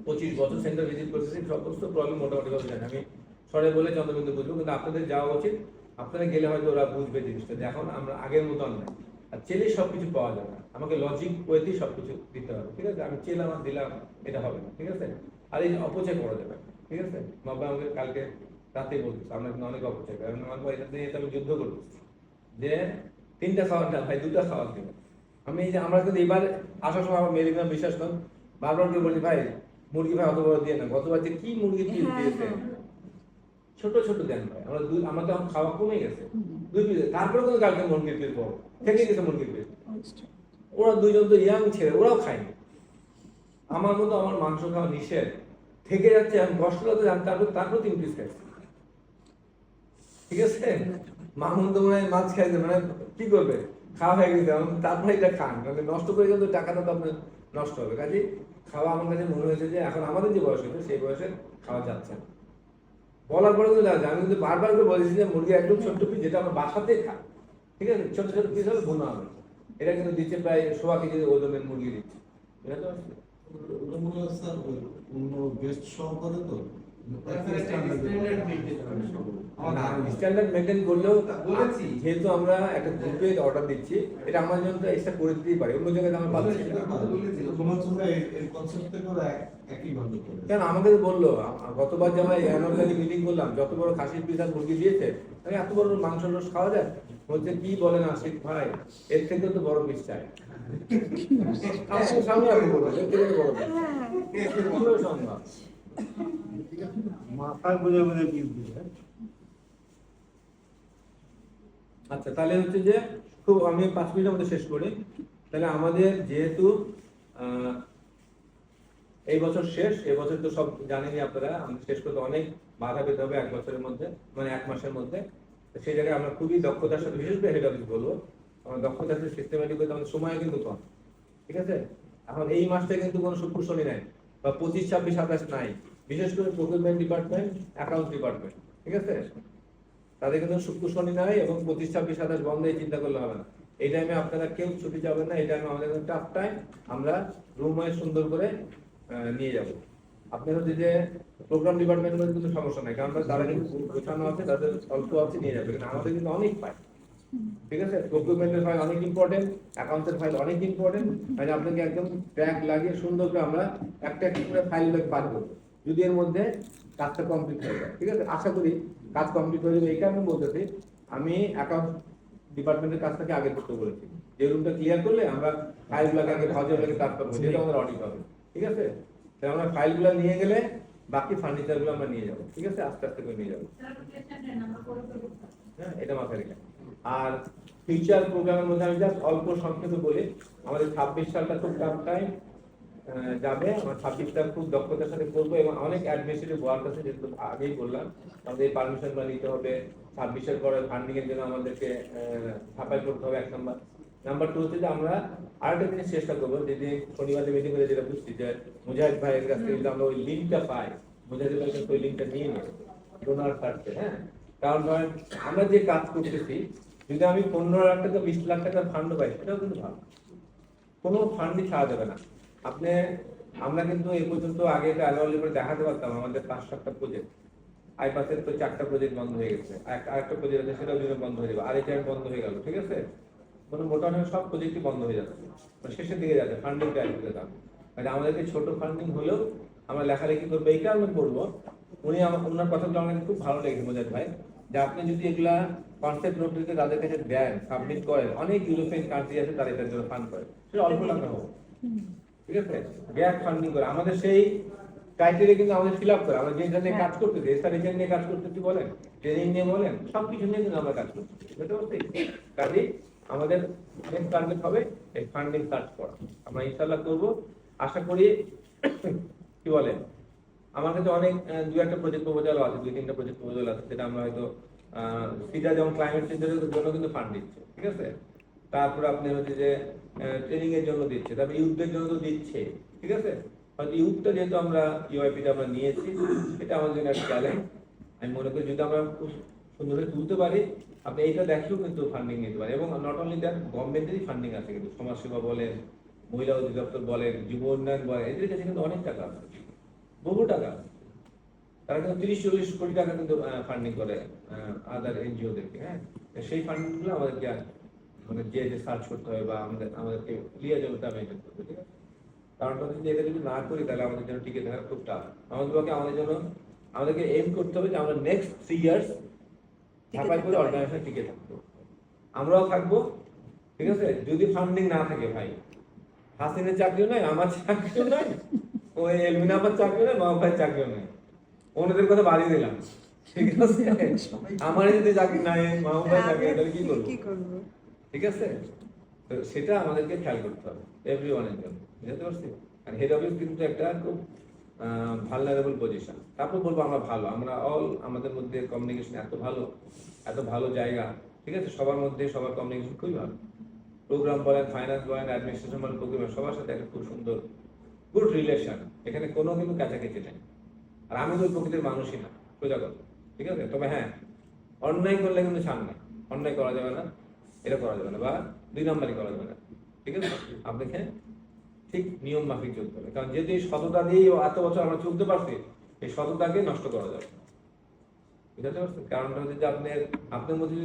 25 বছর সেন্টার ভিজিট করতেছি, সমস্ত প্রবলেম মোটামুটি ভাবে জানি। আমি সরে বলে চন্দ্রবিন্দু বুঝবো, কিন্তু আপনাদের যাওয়া উচিত, আপনারা গেলে হয়তো ওরা বুঝবে জিনিসটা যে এখন আমরা আগের মতন নয়। আর চেলে সবকিছু পাওয়া যাবে না, আমাকে লজিক ওয়েতেই সবকিছু দিতে হবে, ঠিক আছে? আমি চেলে আমার দিলাম, এটা হবে না, ঠিক আছে? আর এই অপচয় করা যাবে, ঠিক আছে? বাবা আমাকে কালকে রাতেই বলতেছে আমরা কিন্তু অনেক অপচয় করি, আমার ভাই এটা নিয়ে আমি যুদ্ধ করতেছি যে 3টা খাওয়ার না ভাই 2টা খাওয়ার দিন। আমি এই যে আমরা কিন্তু এবার আসার সময় আমার মেরিনা বিশ্বাস করেন বারবার করে বলি ভাই মুরগি ভাই অত বড় দিয়ে না, গতবার যে কি মুরগি পিস দিয়েছে, ছোট ছোট দেন ভাই, আমরা আমাদের এখন খাওয়া কমে গেছে 2 পিস, তারপরে কিন্তু কালকে মুরগির পিস বড় থেকে গেছে মুরগির পিস। ওরা দুইজন তো ইয়াং ছেলে, ওরাও খায়নি, আমার মতো আমার মাংস খাওয়া নিষেধ, থেকে যাচ্ছে, আমি কষ্ট করতে জানি, তারপর 3 পিস খাইছি, ঠিক আছে? মামুন তো মনে হয় মাছ খাইছে, মানে কি করবে, খাওয়া হয়ে গেছে, তারপরে এটা খান, মানে নষ্ট করে কিন্তু টাকাটা তো আপনার নষ্ট হবে। কাজে খাওয়া আমার কাছে মনে হয়েছে যে এখন আমাদের যে বয়স হয়েছে সেই বয়সে খাওয়া যাচ্ছে না। বলার পরে কিন্তু জানছে, আমি কিন্তু বারবার করে বলেছি যে মুরগি একদম ছোট্ট পিস, যেটা আমরা বাসাতে খাই, ঠিক আছে? ছোট ছোট পিস হবে, বোনা হবে, এটা কিন্তু দিচ্ছে প্রায় 1.25 কেজি ওজনের মুরগি দিচ্ছে, বুঝতে পারছি? ওটা মনে হয় স্যার অন্য গেস্ট সহকারে তো স্ট্যান্ডার্ড মেনটেন করলেও বলেছি। যেহেতু আমরা একটা গ্রুপে অর্ডার দিচ্ছি, এটা আমার জন্য এক্সট্রা করে দিতেই পারি, অন্য জায়গায় আমরা পাচ্ছি না। তোমার সঙ্গে এই কনসেপ্ট থেকে ওরা একই ভাবে করে। কেন আমাকে তো বললো, গতবার যখন অ্যানুয়াল মিটিং করলাম, যত বড় খাসির পিস আর মুরগি দিয়েছে, আমি এত বড় মাংস রোজ খাওয়া যায়? বলছে কি বলেন আশিক ভাই, এর থেকে তো বড় পিস চাই। সামনে আমি বলবো এর থেকে বড় পিস সম্ভব। মাথায় বুঝে বুঝে পিস দিয়ে। আচ্ছা, তাহলে হচ্ছে যে খুব আমি 5 মিনিটের মধ্যে শেষ করি। তাহলে আমাদের যেহেতু এই বছর শেষ, এই বছর তো সব জানেনই আপনারা, আমাদের শেষ করতে অনেক বাধা পেতে হবে 1 বছরের মধ্যে, মানে 1 মাসের মধ্যে। সেই জায়গায় আমরা খুবই দক্ষতার সাথে, বিশেষ করে হেড অফিস বলবো, আমরা দক্ষতার সাথে সিস্টেমেটিক করতে আমাদের সময় কিন্তু কম, ঠিক আছে? এখন এই মাসটা কিন্তু কোনো শুক্র শনি নাই, বা 25, 26, 27 নাই, বিশেষ করে প্রকিউরমেন্ট ডিপার্টমেন্ট, অ্যাকাউন্ট ডিপার্টমেন্ট, ঠিক আছে? তাদের কিন্তু শুক্র শনি নাই এবং 25, 26, 27 বন্ধ, এই চিন্তা করলে হবে না। এই টাইমে আপনারা কেউ ছুটি যাবেন না, এই টাইমে আমাদের টাফ টাইম, আমরা রুম ওয়াইজ সুন্দর করে নিয়ে যাব। আপনার হচ্ছে যে প্রোগ্রাম ডিপার্টমেন্টের মধ্যে কিন্তু সমস্যা নাই, কারণ তারা কিন্তু গোছানো আছে, তাদের অল্প আছে নিয়ে যাবে, কিন্তু আমাদের কিন্তু অনেক ফাইল, ঠিক আছে? প্রকিউরমেন্টের ফাইল অনেক ইম্পর্টেন্ট, অ্যাকাউন্টসের ফাইল অনেক ইম্পর্টেন্ট, মানে আপনাকে একদম ট্র্যাক লাগিয়ে সুন্দর করে আমরা একটা একটা করে ফাইলগুলোকে পার করবো, যদি এর মধ্যে কাজটা কমপ্লিট হয়ে যায়, ঠিক আছে? আশা করি কাজ কমপ্লিট হয়ে যাবে। এই কারণে বলতেছি, আমি অ্যাকাউন্ট ডিপার্টমেন্টের কাজটাকে আগে করতে বলেছি। যে রুমটা ক্লিয়ার করলে আমরা ফাইলগুলোকে আগে ভাউচারগুলোকে ট্রান্সফার করবো, যেটা আমাদের অডিট হবে, ঠিক আছে? তাহলে আমরা ফাইলগুলো নিয়ে গেলে বাকি ফার্নিচারগুলো আমরা নিয়ে যাবো, ঠিক আছে? আস্তে আস্তে করে নিয়ে যাবো, হ্যাঁ, এটা মাথায় রেখে। আর ফিউচার প্রোগ্রামের মধ্যে আমি জাস্ট অল্প সংক্ষেপে বলি, আমাদের 26 সালটা খুব টাফ টাইম যাবে। আমরা 26টা খুব দক্ষতার সাথে করবো এবং অনেক অ্যাডমিনিস্ট্রেটিভ ওয়ার্ক আছে, যেগুলো আগেই বললাম। আমাদের পারমিশন নিতে হবে, 26-এর পরে ফান্ডিং এর জন্য আমাদেরকে সাপ্লাই করতে হবে, 1 নাম্বার। নাম্বার 2 হচ্ছে যে আমরা আরেকটা জিনিস চেষ্টা করবো, যেদিন শনিবারে মিটিং করে যেটা বুঝছি যে মুজাহিদ ভাইয়ের কাছ থেকে যদি আমরা ওই লিঙ্কটা পাই, মুজাহিদ ভাইয়ের কাছে ওই লিঙ্কটা নিয়ে নেব ডোনার কার্ডে, হ্যাঁ? কারণ ধরেন আমরা যে কাজ করতেছি, যদি আমি 15 লাখ টাকা 20 লাখ টাকার ফান্ড পাই, সেটাও কিন্তু ভালো। কোনো ফান্ডই ছাড়া যাবে না। আপনি আমরা কিন্তু এই পর্যন্ত আগে একটা অ্যানুয়াল রিপোর্ট দেখাতে পারতাম আমাদের 5-7টা প্রজেক্ট, আইপাসের তো 4টা প্রজেক্ট বন্ধ হয়ে গেছে, আরেকটা প্রজেক্ট আছে সেটাও যদি বন্ধ হয়ে যাবে, আরেকটা বন্ধ হয়ে গেল, ঠিক আছে? মানে মোটামুটি সব প্রজেক্টই বন্ধ হয়ে যাচ্ছে, মানে শেষের দিকে যাচ্ছে, ফান্ডিং টাইম হয়ে যাবে। মানে আমাদেরকে ছোট ফান্ডিং হলেও আমরা লেখালেখি করবো, এইটা আমরা করবো। উনি ওনার কথাগুলো আমাকে খুব ভালো লেগেছে মুজাহিদ ভাই, যে আপনি যদি এগুলা কনসেপ্ট নোট দিতে তাদের কাছে দেন, সাবমিট করেন, অনেক ইউরোপিয়ান কান্ট্রি আছে তারা এটার জন্য ফান্ড করে, সেটা অল্প টাকা হবে, ঠিক আছে? গ্যাপ ফান্ডিং করে আমাদের সেই ক্রাইটেরিয়া কিন্তু আমাদের ফিল আপ করে। আমরা যেটা নিয়ে কাজ করতেছি, এসআরএইচএন নিয়ে কাজ করতেছি বলেন, ট্রেনিং নিয়ে বলেন, সবকিছু নিয়ে কিন্তু আমরা কাজ করতেছি, বুঝতে পারছি? কাজে আমাদের নেক্সট টার্গেট হবে এই ফান্ডিং সার্চ করা। আমরা ইনশাআল্লাহ করব, আশা করি। কি বলেন, আমার কাছে অনেক 2-1টা প্রজেক্ট প্রপোজাল আছে, 2-3টা প্রজেক্ট প্রপোজাল আছে, যেটা আমরা হয়তো সিজা যেমন ক্লাইমেট চেঞ্জের জন্য কিন্তু ফান্ড দিচ্ছে, ঠিক আছে? তারপরে আপনি হচ্ছে যে ট্রেনিং এর জন্য দিচ্ছে, তারপরে ইউথদের জন্য তো দিচ্ছে, ঠিক আছে? হয়তো ইউথটা যেহেতু আমরা ইউআইপিটা আমরা নিয়েছি, এটা আমাদের জন্য একটা চ্যালেঞ্জ। আমি মনে করি যদি আমরা খুব সুন্দরভাবে তুলতে পারি, আপনি এইটা দেখেও কিন্তু ফান্ডিং নিতে পারেন। এবং নট অনলি দ্যাট, গভর্নমেন্টেরই ফান্ডিং আছে কিন্তু, সমাজসেবা বলেন, মহিলা অধিদপ্তর বলেন, যুব উন্নয়ন বলেন, এদের কাছে কিন্তু অনেক টাকা আছে, বহু টাকা। তারা কিন্তু 30-40 কোটি টাকা কিন্তু ফান্ডিং করে আদার এনজিওদেরকে, হ্যাঁ? সেই ফান্ডিংগুলো আমাদেরকে মানে যে সার্চ করতে হবে বা আমাদেরকে ক্লিয়ার জবাবটা মেনটেন করতে, ঠিক আছে? কারণটা হচ্ছে যে এটা যদি না করি তাহলে আমাদের জন্য টিকে থাকা খুব টাফ। আমাদেরকে এম করতে হবে যে আমরা নেক্সট 3 ইয়ার্স ঢাকায় করে অর্গানাইজেশন টিকে থাকবো, আমরাও থাকবো, ঠিক আছে? যদি ফান্ডিং না থাকে ভাই, হাসিনের চাকরিও নাই, আমার চাকরিও নাই, ওই এলমিনা আপার চাকরিও নাই, মামা ভাইয়ের চাকরিও নাই, অন্যদের কথা বাড়িয়ে দিলাম, ঠিক আছে? আমার যদি চাকরি নাই, মামা ভাইয়ের চাকরি, তাহলে কি করবো? ঠিক আছে? তো সেটা আমাদেরকে খেয়াল করতে হবে এভরিওয়ানের জন্য, বুঝতে পারছি? আর হেড অফিস কিন্তু একটা খুব ভালনারেবল পজিশন। তারপর বলবো আমরা ভালো, আমরা আমাদের মধ্যে কমিউনিকেশন এত ভালো জায়গা, ঠিক আছে? সবার মধ্যে সবার কমিউনিকেশন খুবই ভালো। প্রোগ্রাম বলেন, ফাইন্যান্স বলেন, অ্যাডমিনিস্ট্রেশন বলেন, প্রোগ্রাম সবার সাথে একটা খুব সুন্দর গুড রিলেশন, এখানে কোনো কিন্তু কাছাকাছি নেই। আর আমি তো ওই প্রকৃতির মানুষই না, সোজা কথা, ঠিক আছে? তবে হ্যাঁ, অন্যায় করলে কিন্তু ছাড় না, অন্যায় করা যাবে না, এটা করা যাবে না, বা 2 নম্বরই করা যাবে না, ঠিক আছে? আপনাকে ঠিক নিয়ম মাফিক চলতে হবে, কারণ যেহেতু এই সততা দিয়ে এত বছর আমরা চলতে পারছি, এই সততাকে নষ্ট করা যাবে, বুঝতে পারছেন? কারণটা হচ্ছে যে আপনার মধ্যে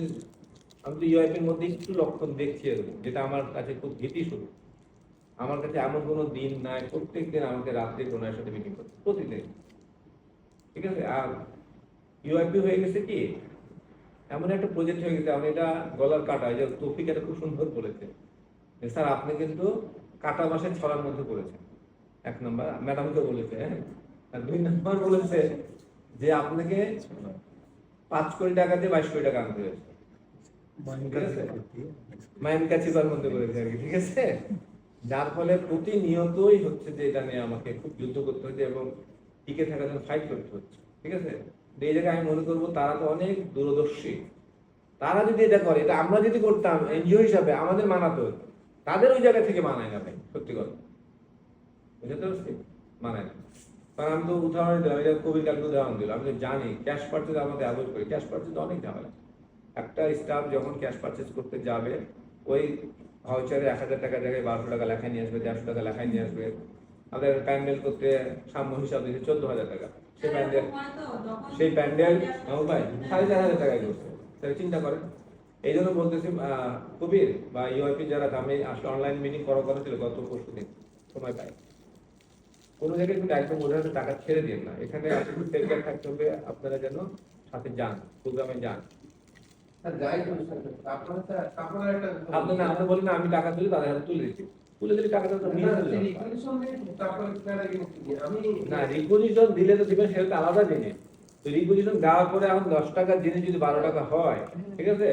আমি তো ইউআইপির মধ্যে একটু লক্ষণ দেখছি এরকম, যেটা আমার কাছে খুব ভীতি শুরু। আমার কাছে এমন কোনো দিন নাই, প্রত্যেকদিন আমাকে রাত্রে ডোনারের সাথে মিটিং করতে, প্রতিদিন, ঠিক আছে? আর ইউআইপি হয়ে গেছে কি, এমন একটা প্রজেক্ট হয়ে গেছে, আমি এটা গলার কাটা, যে তৌফিক এটা খুব সুন্দর বলেছে, স্যার আপনি কিন্তু কাটা মাসের ছড়ার মধ্যে পড়েছেন। 1 নম্বর ম্যাডামকে বলেছে, হ্যাঁ। আর 2 নম্বর বলেছে যে আপনাকে 5 কোটি টাকা দিয়ে 22 কোটি টাকা আনতে হয়েছে, মাইন কাছিবার মধ্যে বলেছে আর কি, ঠিক আছে? যার ফলে প্রতিনিয়তই হচ্ছে যে এটা নিয়ে আমাকে খুব যুদ্ধ করতে হচ্ছে এবং টিকে থাকার জন্য ফাইট করতে হচ্ছে, ঠিক আছে? এই জায়গায় আমি মনে করবো তারা তো অনেক দূরদর্শী, তারা যদি এটা করে, এটা আমরা যদি করতাম এনজিও হিসাবে আমাদের মানাতে হতো, তাদের ওই জায়গা থেকে মানায় না ভাই, সত্যি কথা, বুঝতে পারছি? মানায় না। কারণ আমি তো উদাহরণ দিলাম, এটা কবির কালকে উদাহরণ দিলাম, আমি তো জানি ক্যাশ পারচেজ আমাদের অ্যাভয়েড করি, ক্যাশ পারচেজ অনেক ঝামেলা। একটা স্টাফ যখন ক্যাশ পারচেজ করতে যাবে, ওই ভাউচারে 1000 টাকার জায়গায় 1200 টাকা লেখায় নিয়ে আসবে, 150 টাকা লেখায় নিয়ে আসবে। আমাদের প্যান্ডেল করতে সাম্য হিসাব দিয়েছে 14,000 টাকা, সেই প্যান্ডেল ভাই 4,500 টাকায় করছে, তাহলে চিন্তা করেন। এই জন্য বলতেছি কবির বা ইউআইপি যারা, আমি আসলে অনলাইন মিটিং করা ছিল গত পরশুদিন, সময় পাই, কোনো জায়গায় কিন্তু একদম ওদের হাতে টাকা ছেড়ে দিন না, এখানে আসলে সেফগার্ড থাকতে হবে, আপনারা যেন সাথে যান, প্রোগ্রামে যান, যাই করি আপনার আপনার একটা আপনি না আপনি বলেন না আমি টাকা তুলি তাদের হাতে তুলে দিচ্ছি, তুলে দিলে টাকাটা তো নিয়ে চলে যাবে। আমি না রিপোজিশন দিলে তো দিবেন, সেটা তো আলাদা জিনিস। তো রিপোজিশন দেওয়ার পরে এখন 10 টাকার জিনিস যদি 12 টাকা হয়, ঠিক আছে,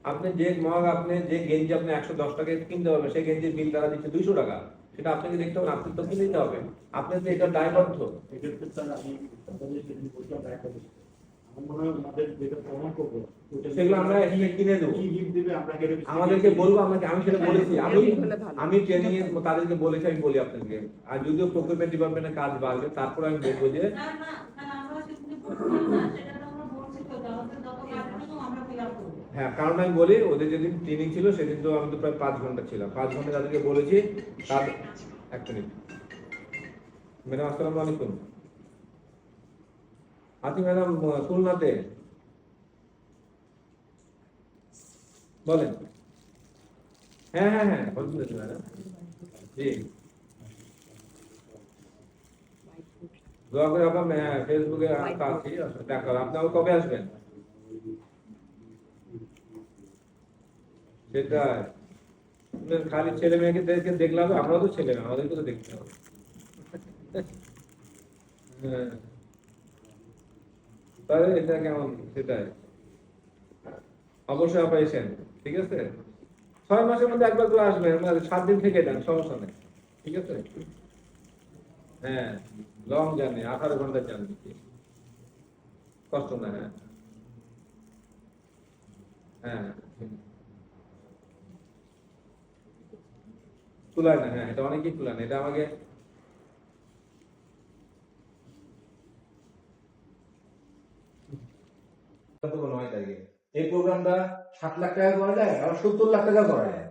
আপনি যে মগ আপনি যে গেঞ্জি আপনি 110 টাকায় কিনতে হবে, সেই গেঞ্জির বিল তারা দিচ্ছে 200 টাকা, সেটা আপনাকে দেখতে হবে, আপনি তো কিনে নিতে হবে, আপনি তো এটা দায়বদ্ধ। এক্ষেত্রে স্যার আমি আপনাদের সেদিন বললাম একটা বিষয়। আমার মনে হয় আমাদের যেটা প্রমাণ করবো সেগুলো আমরা এখানে কিনে দেবো, কি গিফট দিবে আমরা আমাদেরকে বলবো, আমি সেটা বলেছি, আমি ট্রেনিং এ তাদেরকে বলেছি, আমি বলি আপনাদেরকে, আর যদিও প্রকুরমেন্ট ডিপার্টমেন্টের কাজ বাড়বে, তারপর আমি বলবো যে না না না আমরা সেখানে বলছিলাম না, সেটা তো আমরা বলছি তো আমাদের যত কাজ আছে আমরা ফিল আপ করব। হ্যাঁ, কারণ আমি বলি ওদের যেদিন ট্রেনিং ছিল সেদিন তো আমি তো প্রায় 5 ঘন্টা ছিলাম, 5 ঘন্টা তাদেরকে বলেছি, তার এক মিনিট ম্যাডাম, আসসালামু আলাইকুম। আছি ম্যাডাম খুলনাতে, বলেন। হ্যাঁ হ্যাঁ হ্যাঁ বলছি ম্যাডাম, জি দোয়া করে আপনার ফেসবুকে আছি, দেখা আপনি আবার কবে আসবেন? সেটাই, খালি ছেলে মেয়েকে দেখলাম, আমরাও তো ছেলে মেয়ে, আমাদেরকে তো দেখতে হবে। হ্যাঁ, তাহলে এটা কেমন? সেটাই, অবশ্যই আপনি এসেন, ঠিক আছে, 6 মাসের মধ্যে একবার করে আসবেন, 7 দিন থেকে যান, সমস্যা নেই, ঠিক আছে। হ্যাঁ, লং জার্নি, 18 ঘন্টার জার্নি, কষ্ট না। হ্যাঁ হ্যাঁ কুলায় না, হ্যাঁ এটা অনেকেই কুলায় না, এটা আমাকে এই প্রোগ্রামটা 7 লাখ টাকা করা যায়, আর 70 লাখ টাকা করা যায়,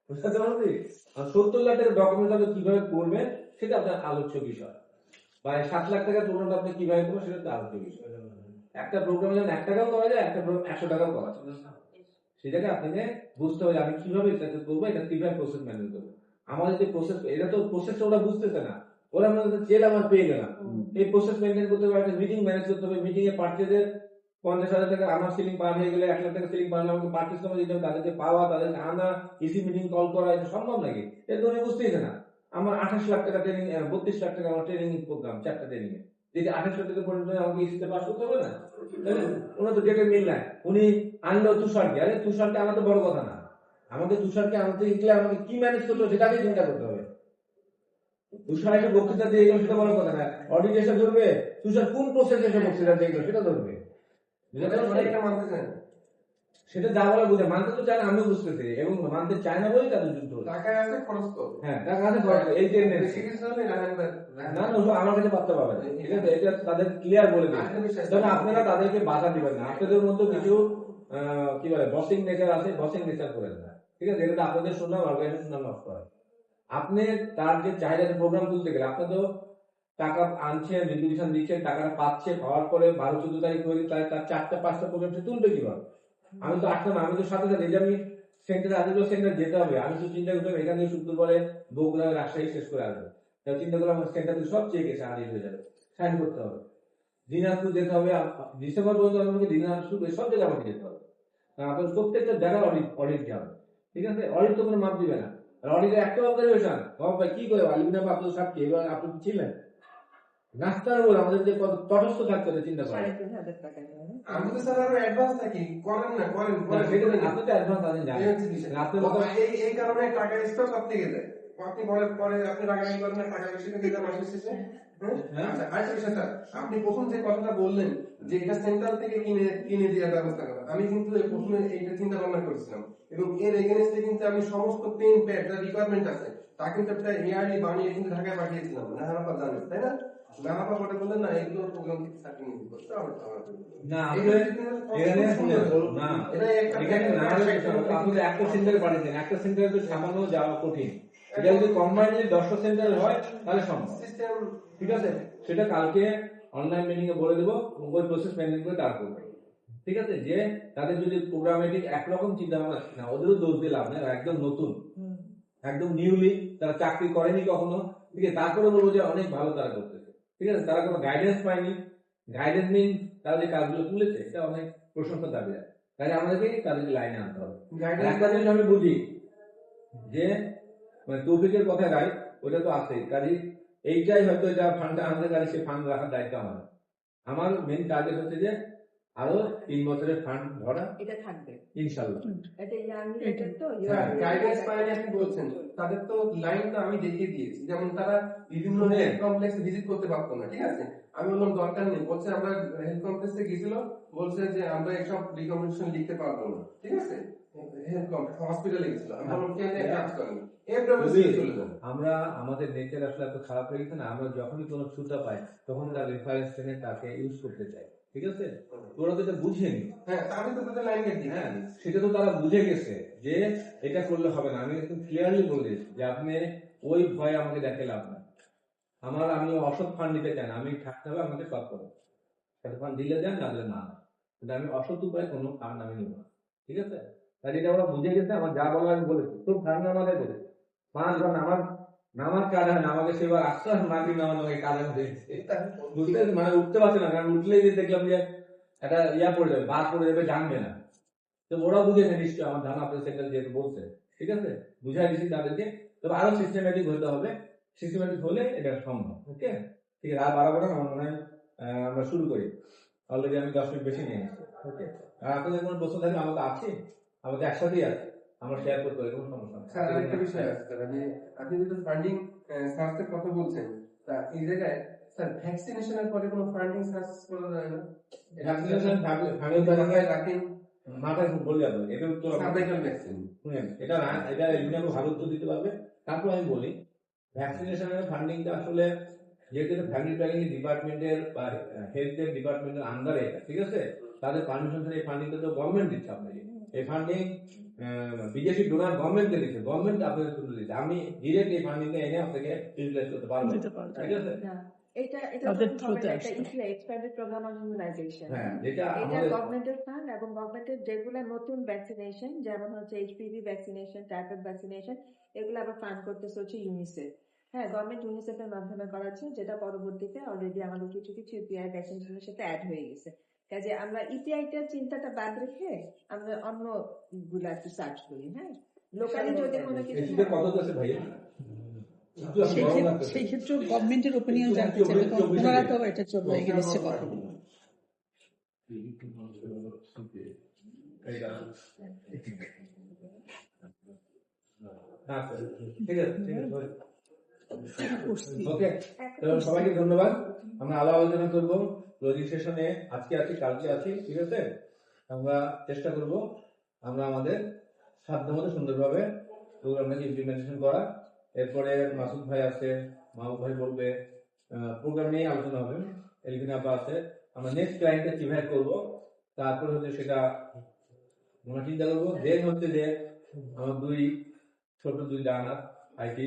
বুঝতে পারছি। আর 70 লাখ টাকা ডকুমেন্ট আপনি কিভাবে করবেন সেটা আপনার আলোচ্য বিষয়, বা 7 লাখ টাকার প্রোগ্রামটা আপনি কিভাবে করবেন সেটা আলোচ্য বিষয়। একটা প্রোগ্রামে যেমন 1 টাকাও করা যায়, একটা প্রোগ্রাম 100 টাকাও করা যায়, সেটাকে আপনাকে বুঝতে হবে আমি কিভাবে এটাকে করবো, এটা কিভাবে প্রসেস ম্যানেজ করবো। আমাদের যে প্রসেস, এটা তো প্রসেসটা ওরা বুঝতেছে না, ওরা আমাদের চেল আমার পেয়ে গেলাম, এই প্রসেস মেনটেন করতে হবে, একটা মিটিং ম্যানেজ করতে হবে, মিটিং এ পার্চেজের 50,000 টাকা আমার সিলিং পার হয়ে গেলে 1 লাখ টাকা সিলিং পার হলে আমাকে পার্চেস কমে দিতে হবে, তাদেরকে পাওয়া, তাদেরকে আনা, ইসি মিটিং কল করা, এটা সম্ভব নাকি? এটা তো উনি বুঝতেইছে না। আমার 28 লাখ টাকা ট্রেনিং, 32 লাখ টাকা আমার ট্রেনিং প্রোগ্রাম, 4টা ট্রেনিং এ, যদি 28 লাখ টাকা পর্যন্ত আমাকে ইসিতে পাস করতে হবে না, ওনার তো ডেটের মিল নাই। উনি আনলো তুষারকে, আরে তুষারকে আনা তো বড় কথা না, আমাকে তুষারকে আনতে গেলে আমাকে কি ম্যানেজ করতে হবে সেটাকে চিন্তা করতে হবে। তুষার একটা বক্তৃতা দিয়ে গেল সেটা বড় কথা না, অডিট এসে ধরবে তুষার কোন প্রসেসে এসে বক্তৃতা দিয়ে গেল সেটা ধরবে, সেটা যা বলে বুঝে, মানতে তো চায় না, আমিও বুঝতেছি, এবং মানতে চায় না বলেই তাদের যুদ্ধ হচ্ছে। টাকা আছে খরচ তো, হ্যাঁ টাকা আছে খরচ, এই টেন্ডেন্সি না না, আমার কাছে পাত্তা পাবে না, ঠিক আছে, এটা তাদের ক্লিয়ার বলে দিন। তবে আপনারা তাদেরকে বাধা দিবেন না, আপনাদের মধ্যে কিছু কি বলে বসিং নেচার আছে, বসিং নেচার করেন না, ঠিক আছে, এটা আপনাদের শুনলাম, অর্গানাইজেশন শুনলাম নষ্ট হয়। আপনি তার যে চাহিদা প্রোগ্রাম তুলতে গেলে আপনি তো টাকা আনছেন, রিকুইজিশন দিচ্ছেন, টাকাটা পাচ্ছে, পাওয়ার পরে 12-14 তারিখ হয়ে তার 4টা-5টা প্রোগ্রাম সে তুলবে কিভাবে? আমি তো 8টা না, আমি তো সাথে সাথে, এই যে আমি সেন্টারে আজকে সেন্টার যেতে হবে, আমি তো চিন্তা করতাম এখান থেকে শুক্রবারে বগুড়া রাজশাহী শেষ করে আসবো, চিন্তা করলাম সেন্টার থেকে সব চেক এসে আগে হয়ে যাবে, সাইন করতে হবে, দিনাজপুর যেতে হবে, ডিসেম্বর পর্যন্ত আমাকে দিনাজপুর সব জায়গায় আমাকে যেতে হবে, আপনার প্রত্যেকটা জায়গায় অডিট হবে, ঠিক আছে, অডিট তো কোনো মাপ দিবে না, আর অডিটের একটা অবজারভেশন, ভাই কি করে আলিমিনা আপনার সাথে এবার আপনি ছিলেন নাস্তার বলে আমাদের যে তটস্থ থাকতে হবে চিন্তা করেন। 3,500 টাকা। আমি তো স্যার আরো অ্যাডভান্স থাকি, করেন না করেন আপনি তো অ্যাডভান্স আছেন জানেন, আপনার মতো এই কারণে টাকা স্টক সব থেকে যায়, আপনি বলেন পরে আপনি রাগারাগি করেন না, টাকা বেশি দিয়ে দিলাম মাসের শেষে। আচ্ছা আরেকটা বিষয় স্যার, আপনি প্রথম যে কথাটা বললেন যে এটা সেন্ট্রাল থেকে কিনে দেওয়ার ব্যবস্থা করা, আমি কিন্তু প্রথমে এইটা চিন্তা ভাবনা করেছিলাম, এবং এর এগেনস্টে কিন্তু আমি সমস্ত পেন প্যাড যা রিকোয়ারমেন্ট আছে তা কিন্তু একটা এআরডি বানিয়ে কিন্তু ঢাকায় পাঠিয়েছিলাম, নাহারাপা জানেন তাই না, নাহারাপা পরে বললেন না এগুলো প্রোগ্রাম থেকে সার্টিফিকেট করতে হবে, না আপনি একটা সেন্টারে পাঠিয়েছেন, একটা সেন্টারে তো সামান্য যাওয়া কঠিন, এটা যদি কম্বাইন্ড 10টা সেন্টার হয় তাহলে সম্ভব, ঠিক আছে, সেটা কালকে অনলাইন মিটিং এ বলে দেবো, ওই প্রসেস মেনটেন করে তার করবে, ঠিক আছে, যে তাদের যদি প্রোগ্রামেটিক একরকম চিন্তা ভাবনা না, ওদেরও দোষ দিয়ে লাভ নেই, একদম নতুন, একদম নিউলি, তারা চাকরি করেনি কখনো, ঠিক আছে, তারপরে বলবো যে অনেক ভালো তারা করতেছে, ঠিক আছে, তারা কোনো গাইডেন্স পায়নি, গাইডেন্স মিন তারা যে কাজগুলো তুলেছে এটা অনেক প্রশংসা দাবি রাখে, তাহলে আমাদেরকে তাদেরকে লাইনে আনতে হবে। Guidance- একটা জিনিস আমি বুঝি যে মানে তৌফিকের কথা রাইট, ওটা তো আছে কাজে এইটাই হয়তো এটা ফান্ডটা আমাদের কাছে, সে ফান্ড রাখার দায়িত্ব আমার। আমার মেন টার্গেট হচ্ছে যে আরো 3 বছরের ফান্ড ধরা, এটা থাকবে, ইনশাল্লাহ। এটা ইয়াং রিলেটেড তো হ্যাঁ, গাইডেন্স পাইলে আপনি বলছেন তাদের তো লাইন তো আমি দেখিয়ে দিয়েছি, যেমন তারা বিভিন্ন হেলথ কমপ্লেক্সে ভিজিট করতে পারতো না, ঠিক আছে, আমি বললাম দরকার নেই, বলছে আমরা হেলথ কমপ্লেক্সে গেছিল, বলছে যে আমরা এসব রিকমেন্ডেশন লিখতে পারবো না, ঠিক আছে, হেলথ কমপ্লেক্স হসপিটালে গেছিল, আমি বললাম কেন কাজ করেন এফডব্লিউসি চলে যান। আমরা আমাদের নেচার আসলে এত খারাপ হয়ে গেছে না, আমরা যখনই কোনো ছুটা পাই তখন তার রেফারেন্স থেকে তাকে ইউজ করতে চাই, ঠিক আছে, তোরা তো এটা বুঝেনি। হ্যাঁ, আমি তো তাদের লাইন গেট হ্যাঁ, সেটা তো তারা বুঝে গেছে যে এটা করলে হবে না। আমি একদম ক্লিয়ারলি বলে যে আপনি ওই ভয় আমাকে দেখে লাভ না। আমি অসৎ ফান্ড নিতে চাই না, আমি থাকতে হবে আমাকে সব করো, ফান্ড দিলে দেন, না দিলে না, কিন্তু আমি অসৎ উপায়ে কোনো ফান্ড আমি নিব না, ঠিক আছে। তাই এটা ওরা বুঝে গেছে, আমার যা বলার আমি বলেছি, তোর ফান্ড আমাদের বলে 5 ঘন্টা নামার কাজ হয় না, আমাকে সেবার আস্তে মাটি নামানো কাজ হয়েছে, বুঝতে মানে উঠতে পারছে না, কারণ উঠলেই যে দেখলাম যে একটা ইয়া পড়ে যাবে, বাদ পড়ে যাবে, জানবে না। তো ওরা বুঝেছে নিশ্চয়, আমার ধারণা আপনাদের সেন্টার যেহেতু বলছে, ঠিক আছে, বুঝাই দিচ্ছি তাদেরকে। তবে আরো সিস্টেমেটিক হতে হবে, সিস্টেমেটিক হলে এটা সম্ভব। ওকে, ঠিক আছে, আর বাড়াবো না, আমার মনে হয় আমরা শুরু করি। অলরেডি আমি 10 মিনিট বেশি নিয়ে এসেছি। ওকে, আর আপনাদের কোনো প্রশ্ন থাকলে আমাকে আছে, আমাদের একসাথেই আছে, আমরা শেয়ার করতে পারি, কোনো সমস্যা নেই। স্যার আরেকটা বিষয় আছে স্যার, আপনি যেহেতু ফান্ডিং সার্চের কথা বলছেন, তা এই জায়গায় স্যার ভ্যাকসিনেশনের পরে কোনো ফান্ডিং সার্চ করা যায় না? ভ্যাকসিনেশন রাখেন মাথায় বলে যাবে, এটা উত্তর সার্ভাইকাল ভ্যাকসিন। শুনেন, এটা এলিমিনাকে ভালো উত্তর দিতে পারবে। তারপর আমি বলি ভ্যাকসিনেশনের ফান্ডিংটা আসলে যেহেতু ফ্যামিলি প্ল্যানিং ডিপার্টমেন্টের বা হেলথের ডিপার্টমেন্টের আন্ডারে, ঠিক আছে, তাদের পারমিশন এই ফান্ডিংটা তো গভর্নমেন্ট দিচ্ছে আপনাকে। এই ফান্ডিং বিদেশি ডোনার গভর্নমেন্টকে দিচ্ছে, গভর্নমেন্ট আপনাকে তুলে দিচ্ছে। আমি ডিরেক্ট এই ফান্ডিংটা এনে আপনাকে ইউটিলাইজ করতে পারবো, ঠিক আছে। এটা তাদের তখন through হবে তে না, এটা আসবে। Expanded programme on immunization. হ্যাঁ, যেটা এটা আমাদের গভর্নমেন্টের ফান্ড এবং গভর্নমেন্টের যেগুলো নতুন ভ্যাকসিনেশন, যেমন হচ্ছে এইচপিভি ভ্যাকসিনেশন, টাইফয়েড ভ্যাকসিনেশন, এগুলো আবার ফান্ড করতেছে হচ্ছে ইউনিসেফ। হ্যাঁ, গভর্নমেন্ট ইউনিসেফের মাধ্যমে করাচ্ছে, যেটা পরবর্তীতে অলরেডি আমাদের কিছু কিছু ইপিআই ভ্যাকসিনেশনের সাথে অ্যাড হয়ে গেছে। কাজে আমরা ইপিআইটার চিন্তাটা বাদ রেখে আমরা অন্য গুলো একটু সার্চ করি। হ্যাঁ, লোকালি যদি কোনো কিছু এসিতে কত আছে ভাইয়া? সেই ক্ষেত্রে গভর্নমেন্টের ওপিনিয়ন জানতে চাইবে, কারণ ওনারা তো এটা চলবে এগেইনস্টে কথা বলবে। আচ্ছা, ঠিক আছে, ঠিক আছে। করছি। ওকে, তো সবাইকে ধন্যবাদ। আমরা আলো আলোচনা করবো রেজিস্ট্রেশনে, আজকে আছি, কালকে আছি, ঠিক আছে। আমরা চেষ্টা করব আমরা আমাদের সাধ্যমতো সুন্দরভাবে প্রোগ্রামটাকে ইমপ্লিমেন্টেশন করা। এরপরে মাসুদ ভাই আছে, মাহবুব ভাই বলবে, প্রোগ্রাম নিয়ে আলোচনা হবে, এলভিন আপা আছে, আমরা নেক্সট ক্লায়েন্টটা কিভাবে করবো, তারপরে হচ্ছে সেটা আমরা চিন্তা করবো। দেন হচ্ছে যে আমার ছোট দুই ডানার আইটি,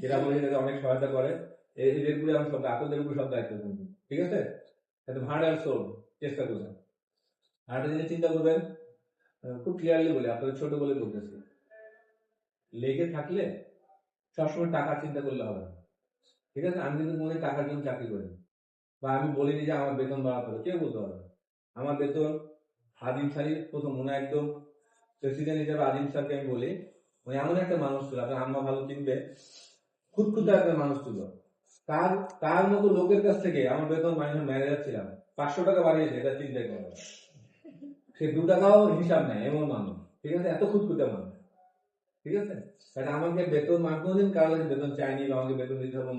এরা বলে এটাকে অনেক সহায়তা করে, এদের উপরে আমি সব আপনাদের উপরে সব দায়িত্ব করবো, ঠিক আছে। তাতে ভাড় আর সোল চেষ্টা করবেন। আর একটা জিনিস চিন্তা করবেন, খুব ক্লিয়ারলি বলে, আপনাদের ছোট বলে বলতেছি, লেগে থাকলে সবসময় টাকার চিন্তা করলে হবে না, ঠিক আছে। আমি কিন্তু মনে টাকার জন্য চাকরি করি, বা আমি বলিনি যে আমার বেতন বাড়াতে হবে, কেউ বলতে পারবে না। আমার বেতন আজিম স্যারই প্রথম মনে একদম প্রেসিডেন্ট হিসেবে আজিম স্যারকে আমি বলি, মানে এমন একটা মানুষ ছিল, আপনার আম্মা ভালো চিনবে, খুঁতখুঁতে একটা মানুষ ছিল। তার মতো লোকের কাছ থেকে আমার বেতন ম্যানেজার ছিলাম, 500 টাকা বাড়িয়েছে, এটা চিন্তাই করো। সে 2 টাকাও হিসাব নেয়, এমন মানুষ, ঠিক আছে, এত খুঁতখুঁতে মানুষ, ঠিক আছে। কারণ আমাকে বেতন কোনোদিন কারো কাছে বেতন চাইনি, বা আমাকে বেতন দিতে হবে,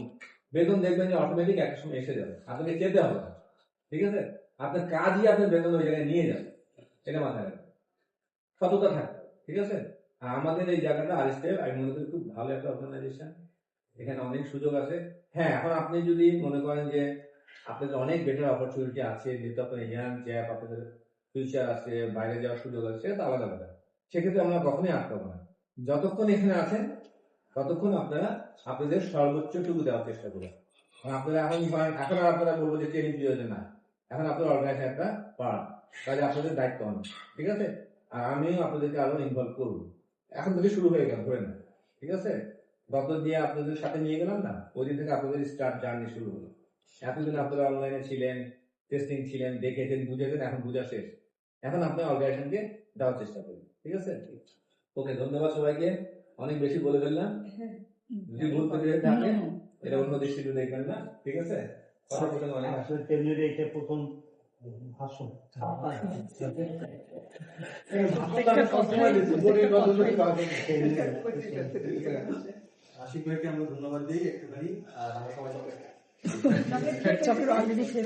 বেতন দেখবেন যে অটোমেটিক একটা সময় এসে যাবে, আপনাকে যেতে হবে না, ঠিক আছে। আপনার কাজই আপনার বেতন ওই জায়গায় নিয়ে যাবে, এটা মাথায় রাখবেন, সততা থাকবে, ঠিক আছে। আর আমাদের এই জায়গাটা আরএসটিএফ আমি মনে করি খুব ভালো একটা অর্গানাইজেশন, এখানে অনেক সুযোগ আছে। হ্যাঁ, এখন আপনি যদি মনে করেন যে আপনাদের অনেক বেটার অপরচুনিটি আছে, যেহেতু আপনার ইয়াং জ্যাপ, আপনাদের ফিউচার আছে, বাইরে যাওয়ার সুযোগ আছে, সেটা তো আলাদা কথা, সেক্ষেত্রে আমরা কখনোই আটকাবো না। যতক্ষণ এখানে আছেন ততক্ষণ আপনারা আপনাদের সর্বোচ্চটুকু দেওয়ার চেষ্টা করবেন। আপনারা এখন আর আপনারা বলবো যে ট্রেনিং প্রয়োজন না, এখন আপনার অর্গানাইজেশন একটা পার্ট, কাজে আপনাদের দায়িত্ব অনেক, ঠিক আছে। আর আমিও আপনাদেরকে আরো ইনভলভ করবো, এখন থেকে শুরু হয়ে গেল, ধরে না, ঠিক আছে। গত দিয়ে আপনাদের সাথে নিয়ে গেলাম না, ওই দিন থেকে আপনাদের স্টার্ট জার্নি শুরু হলো। এতদিন আপনারা অনলাইনে ছিলেন, টেস্টিং ছিলেন, দেখেছেন, বুঝেছেন, এখন বোঝা শেষ। এখন আপনি অর্গানাইজেশনকে দেওয়ার চেষ্টা করবেন, ঠিক আছে? ওকে, ধন্যবাদ সবাইকে। অনেক বেশি বলে ফেললাম, যদি ভুল করে থাকে এটা অন্য দৃষ্টিতে দেখবেন না, ঠিক আছে? কথা বলে অনেক আসলে তেমনি এটা প্রথম ভাষণ আশিক ভাইকে আমরা ধন্যবাদ দিই একটুখানি, আর আমরা সবাই চকলেট অলরেডি শেষ